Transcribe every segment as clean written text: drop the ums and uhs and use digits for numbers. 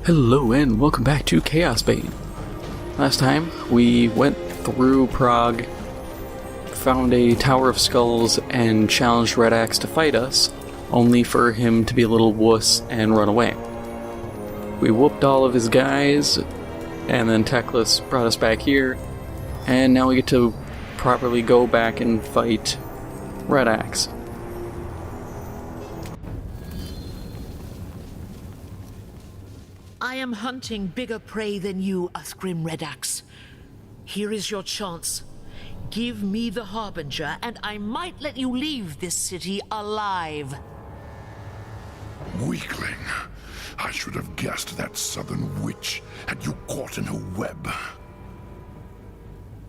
Hello and welcome back to Chaosbane. Last time we went through Praag, found a Tower of Skulls, and challenged Redaxe to fight us, only for him to be a little wuss and run away. We whooped all of his guys, and then Teclis brought us back here, and now we get to properly go back and fight Redaxe. I am hunting bigger prey than you, Uthgrim Redaxe. Here is your chance. Give me the Harbinger, and I might let you leave this city alive. Weakling. I should have guessed that southern witch had you caught in her web.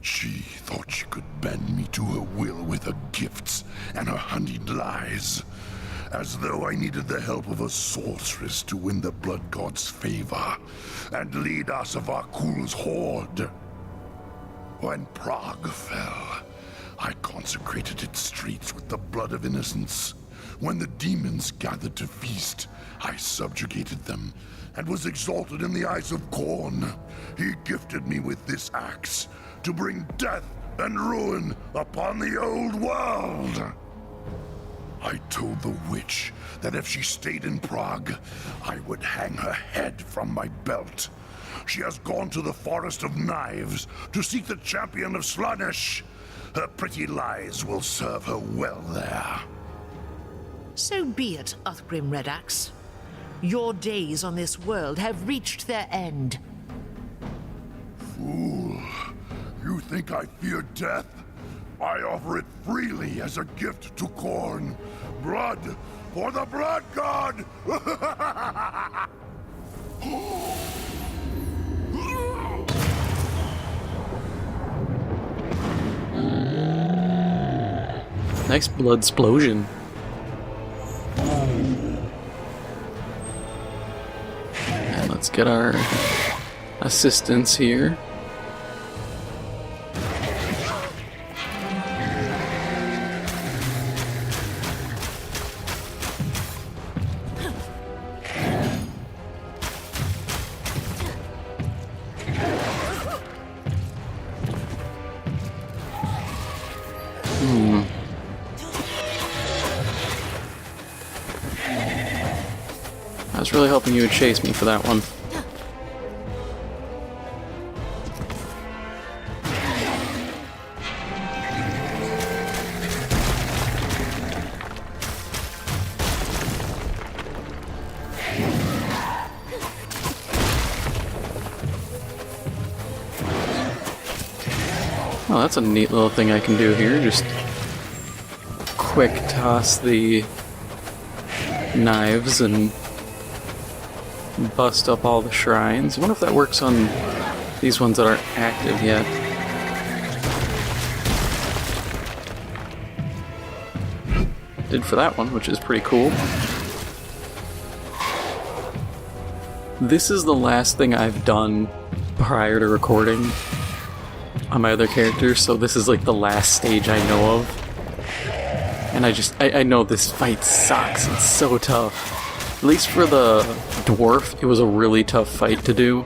She thought she could bend me to her will with her gifts and her honeyed lies. As though I needed the help of a sorceress to win the Blood God's favor and lead Asavakul's horde. When Praag fell, I consecrated its streets with the blood of innocents. When the demons gathered to feast, I subjugated them and was exalted in the eyes of Khorne. He gifted me with this axe to bring death and ruin upon the old world. I told the witch that if she stayed in Praag, I would hang her head from my belt. She has gone to the Forest of Knives to seek the champion of Slaanesh. Her pretty lies will serve her well there. So be it, Uthgrim Redaxe. Your days on this world have reached their end. Fool, you think I fear death? I offer it freely as a gift to Khorne. Blood for the Blood God! Nice blood explosion. And let's get our assistants here. I was really hoping you would chase me for that one. Oh, that's a neat little thing I can do here. Just quick toss the knives and bust up all the shrines. I wonder if that works on these ones that aren't active yet. Did for that one, which is pretty cool. This is the last thing I've done prior to recording on my other characters, so this is like the last stage I know of. And I know this fight sucks. It's so tough. At least for the dwarf, it was a really tough fight to do.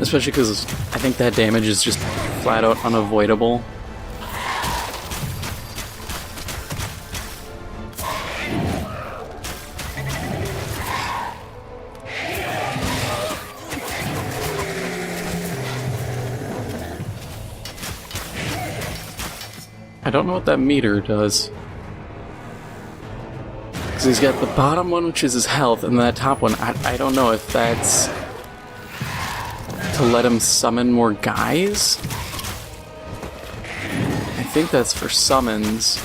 Especially because I think that damage is just flat out unavoidable. I don't know what that meter does. Because he's got the bottom one, which is his health, and that top one, I don't know if that's to let him summon more guys? I think that's for summons.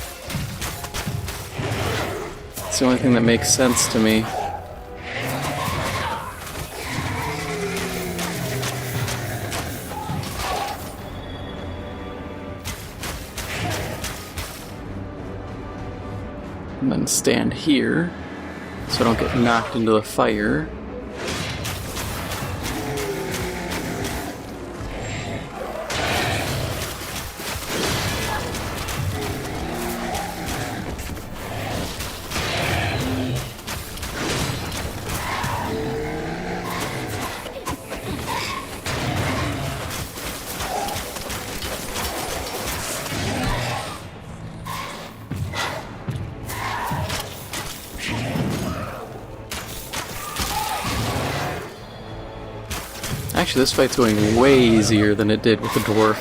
It's the only thing that makes sense to me. And then stand here so I don't get knocked into the fire. Actually, this fight's going way easier than it did with the dwarf.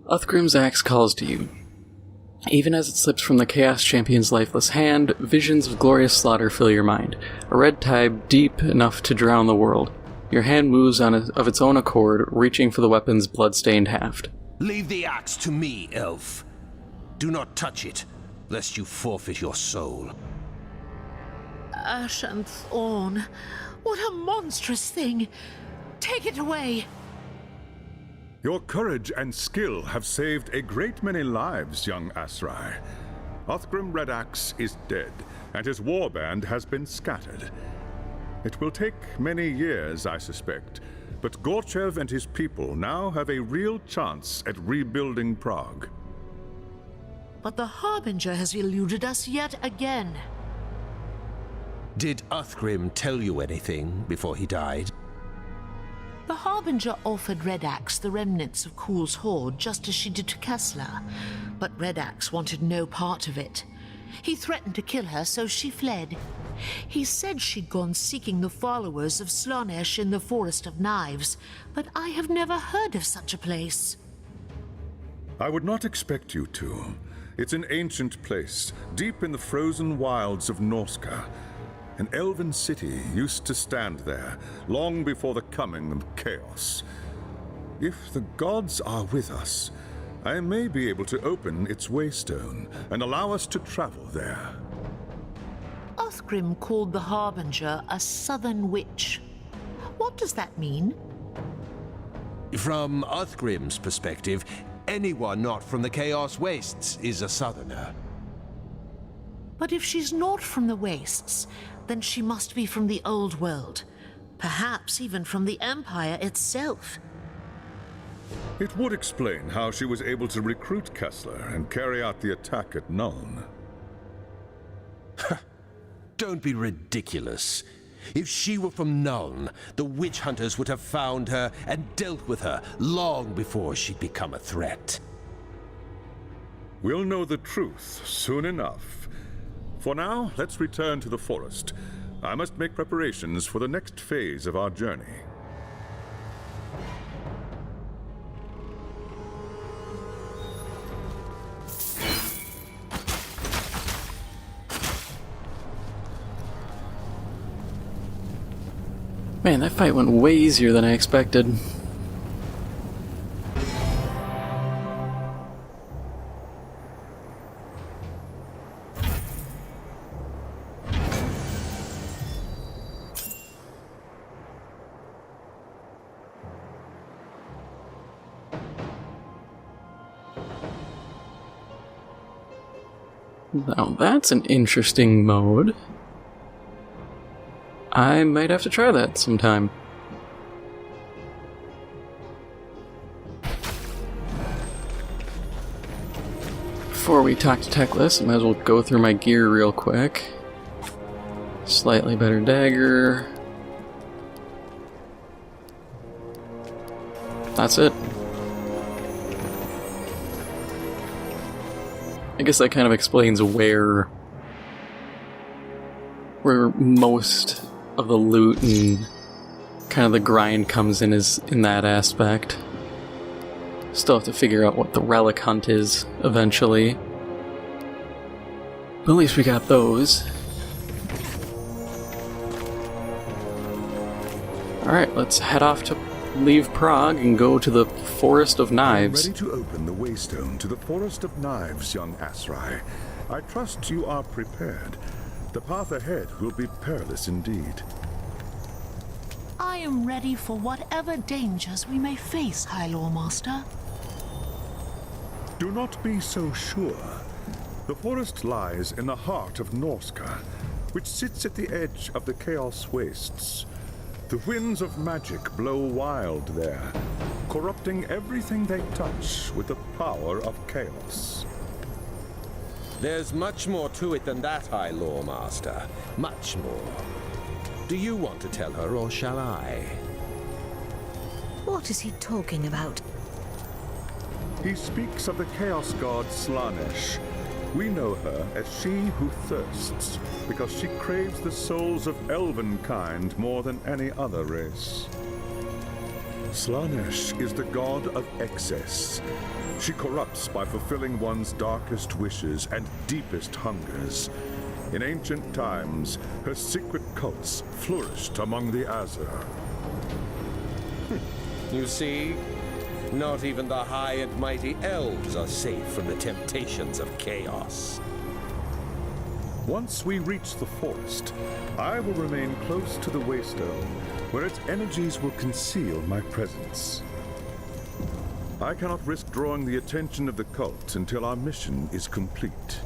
Uthgrim's axe calls to you. Even as it slips from the Chaos Champion's lifeless hand, visions of glorious slaughter fill your mind, a red tide deep enough to drown the world. Your hand moves of its own accord, reaching for the weapon's blood-stained haft. Leave the axe to me, elf. Do not touch it, lest you forfeit your soul. Ash and thorn. What a monstrous thing! Take it away! Your courage and skill have saved a great many lives, young Asrai. Uthgrim Redaxe is dead, and his warband has been scattered. It will take many years, I suspect, but Gorchev and his people now have a real chance at rebuilding Prague. But the Harbinger has eluded us yet again. Did Uthgrim tell you anything before he died? The Harbinger offered Redaxe the remnants of Kuhl's horde just as she did to Kessler, but Redaxe wanted no part of it. He threatened to kill her, so she fled. He said she'd gone seeking the followers of Slaanesh in the Forest of Knives, but I have never heard of such a place. I would not expect you to. It's an ancient place, deep in the frozen wilds of Norska. An elven city used to stand there, long before the coming of chaos. If the gods are with us, I may be able to open its waystone and allow us to travel there. Uthgrim called the Harbinger a southern witch. What does that mean? From Uthgrim's perspective, anyone not from the Chaos Wastes is a southerner. But if she's not from the Wastes, then she must be from the Old World. Perhaps even from the Empire itself. It would explain how she was able to recruit Kessler and carry out the attack at Nuln. Don't be ridiculous. If she were from Nuln, the witch hunters would have found her and dealt with her long before she'd become a threat. We'll know the truth soon enough. For now, let's return to the forest. I must make preparations for the next phase of our journey. Man, that fight went way easier than I expected. Now that's an interesting mode. I might have to try that sometime. Before we talk to Teclis, I might as well go through my gear real quick. Slightly better dagger. That's it. I guess that kind of explains where most of the loot and kind of the grind comes in, is in that aspect. Still have to figure out what the relic hunt is eventually. But at least we got those. Alright, let's head off to leave Prague and go to the Forest of Knives. Ready to open the waystone to the Forest of Knives, young Asrai. I trust you are prepared. The path ahead will be perilous indeed. I am ready for whatever dangers we may face, High Loremaster. Do not be so sure. The forest lies in the heart of Norska, which sits at the edge of the Chaos Wastes. The winds of magic blow wild there, corrupting everything they touch with the power of chaos. There's much more to it than that, High Loremaster. Much more. Do you want to tell her, or shall I? What is he talking about? He speaks of the chaos god Slaanesh. We know her as she who thirsts, because she craves the souls of elven kind more than any other race. Slaanesh is the god of excess. She corrupts by fulfilling one's darkest wishes and deepest hungers. In ancient times, her secret cults flourished among the Azur. You see? Not even the high and mighty elves are safe from the temptations of chaos. Once we reach the forest, I will remain close to the waystone, where its energies will conceal my presence. I cannot risk drawing the attention of the cult until our mission is complete.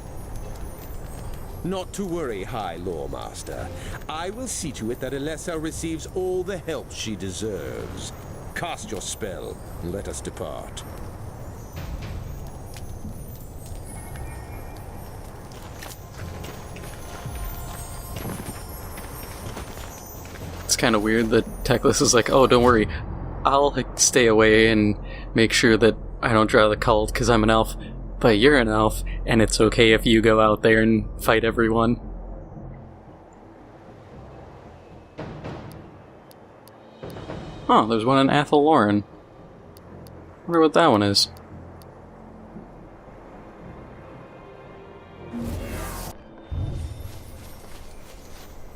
Not to worry, High Loremaster. I will see to it that Alessa receives all the help she deserves. Cast your spell, and let us depart. It's kind of weird that Teclis is like, oh, don't worry, I'll stay away and make sure that I don't draw the cult because I'm an elf, but you're an elf, and it's okay if you go out there and fight everyone. Oh, there's one in Athel Loren. Wonder what that one is.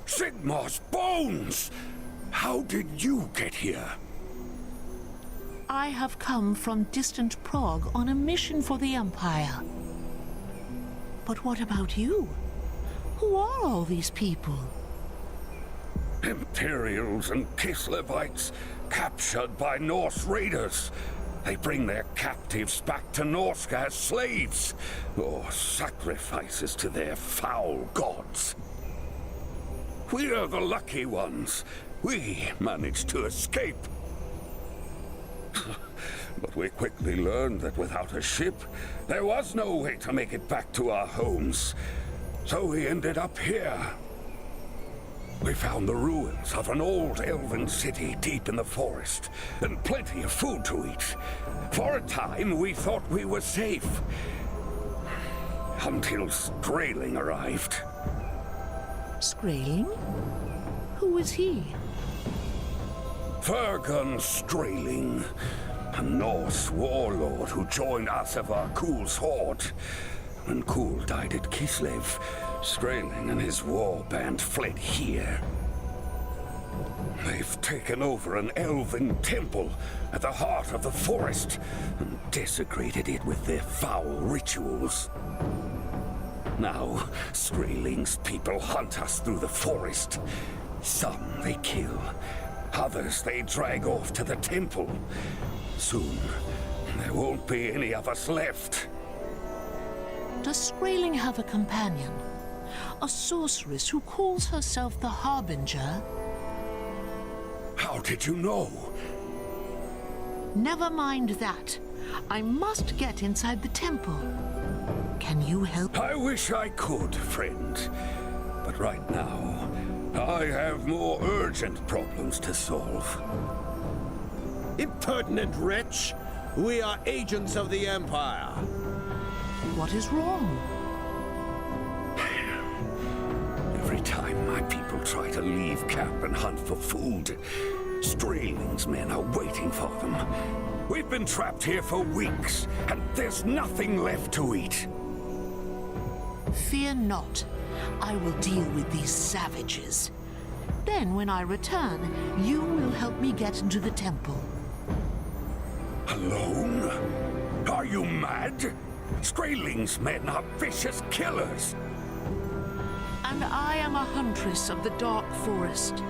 Sigmar's bones! How did you get here? I have come from distant Prague on a mission for the Empire. But what about you? Who are all these people? Imperials and Kislevites, captured by Norse raiders. They bring their captives back to Norska as slaves, or sacrifices to their foul gods. We're the lucky ones. We managed to escape. But we quickly learned that without a ship, there was no way to make it back to our homes. So we ended up here. We found the ruins of an old elven city deep in the forest, and plenty of food to eat. For a time, we thought we were safe. Until Skraeling arrived. Skraeling? Who is he? Fergun Skraeling, a Norse warlord who joined Asavar Kul's horde. When Kul died at Kislev, Skraeling and his war band fled here. They've taken over an elven temple at the heart of the forest and desecrated it with their foul rituals. Now, Skraeling's people hunt us through the forest. Some they kill, others they drag off to the temple. Soon, there won't be any of us left. Does Skraeling have a companion? A sorceress who calls herself the Harbinger? How did you know? Never mind that. I must get inside the temple. Can you help? I wish I could, friend. But right now, I have more urgent problems to solve. Impertinent wretch! We are agents of the Empire. What is wrong? Every time my people try to leave camp and hunt for food, Skraeling's men are waiting for them. We've been trapped here for weeks, and there's nothing left to eat. Fear not. I will deal with these savages. Then, when I return, you will help me get into the temple. Alone? Are you mad? Skraeling's men are vicious killers. And I am a huntress of the dark forest.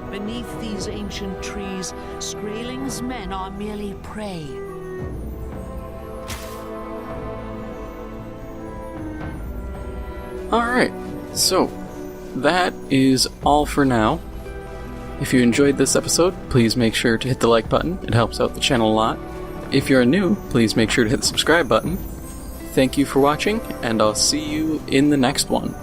Beneath these ancient trees, Skraeling's men are merely prey. Alright, so that is all for now. If you enjoyed this episode, please make sure to hit the like button. It helps out the channel a lot. If you're new, please make sure to hit the subscribe button. Thank you for watching, and I'll see you in the next one.